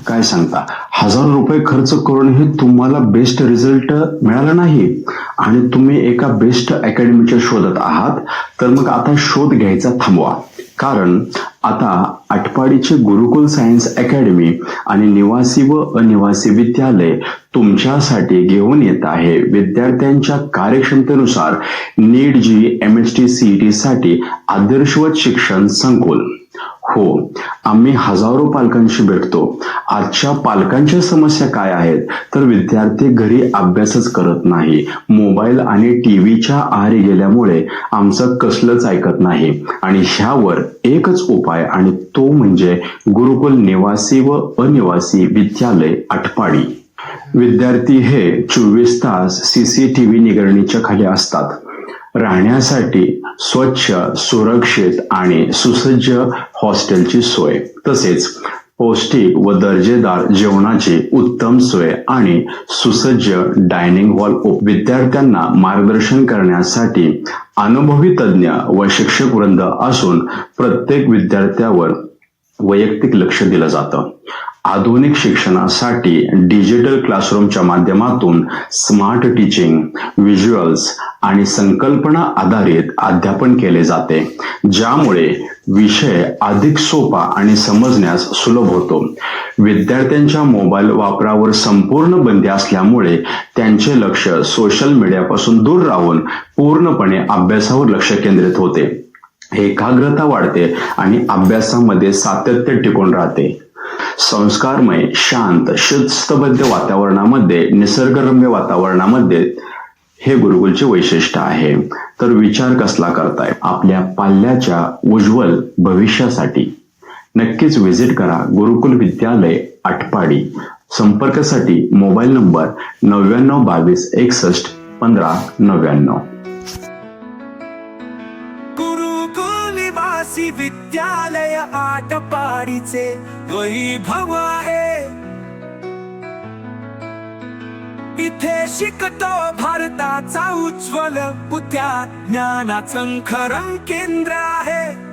काय सांगता, हजारो रुपये खर्च करूनही तुम्हाला बेस्ट रिझल्ट मिळाला नाही आणि तुम्ही एका बेस्ट अकॅडमीच्या शोधात आहात, तर मग आता शोध घ्यायचा थांबवा. कारण आता आटपाडीचे गुरुकुल सायन्स अकॅडमी आणि निवासी व अनिवासी विद्यालय तुमच्यासाठी घेऊन येत आहे विद्यार्थ्यांच्या कार्यक्षमतेनुसार नीट जी MST CET साठी आदर्शवत शिक्षण संकुल. हो, आम्ही हजारो पालकांशी भेटतो. आजच्या पालकांच्या समस्या काय आहेत, तर विद्यार्थी घरी अभ्यासच करत नाही, मोबाईल आणि टीव्हीच्या आहारी गेल्यामुळे आमचं कसलंच ऐकत नाही आणि ह्यावर एकच उपाय आणि तो म्हणजे गुरुकुल निवासी व अनिवासी विद्यालय आटपाडी. विद्यार्थी हे 24 तास CCTV निगराणीच्या खाली असतात. राहण्यासाठी स्वच्छ, सुरक्षित आणि सुसज्ज हॉस्टेलची सोय, तसेच पौष्टिक व दर्जेदार जेवणाची उत्तम सोय आणि सुसज्ज डायनिंग हॉल. विद्यार्थ्यांना मार्गदर्शन करण्यासाठी अनुभवी तज्ज्ञ व शिक्षक वृंद असून प्रत्येक विद्यार्थ्यावर वैयक्तिक लक्ष दिलं जातं. आधुनिक शिक्षणासाठी डिजिटल क्लासरूमच्या माध्यमातून स्मार्ट टीचिंग, व्हिज्युअल्स आणि संकल्पना आधारित अध्यापन केले जाते, ज्यामुळे विषय अधिक सोपा आणि समजण्यास सुलभ होतो. विद्यार्थ्यांच्या मोबाईल वापरावर संपूर्ण बंदी असल्यामुळे त्यांचे लक्ष सोशल मीडियापासून दूर राहून पूर्णपणे अभ्यासावर लक्ष केंद्रित होते. एकाग्रता वाढते आणि अभ्यासामध्ये सातत्य टिकून राहते. संस्कारमय, शांत, शिस्तबद्ध वातावरणामध्ये, निसर्गरम्य वातावरणामध्ये हे गुरुकुलचे वैशिष्ट्य आहे. तर विचार कसला करताय आपल्या पाल्याच्या उज्ज्वल भविष्यासाठी? नक्कीच व्हिजिट करा गुरुकुल विद्यालय आटपाडी. संपर्कासाठी मोबाईल नंबर 9922611599. विद्यालय आटपाडीचे वैभव आहे. इथे शिकतो भारताचा उज्ज्वल उद्या ज्ञानाचं खरं केंद्र आहे.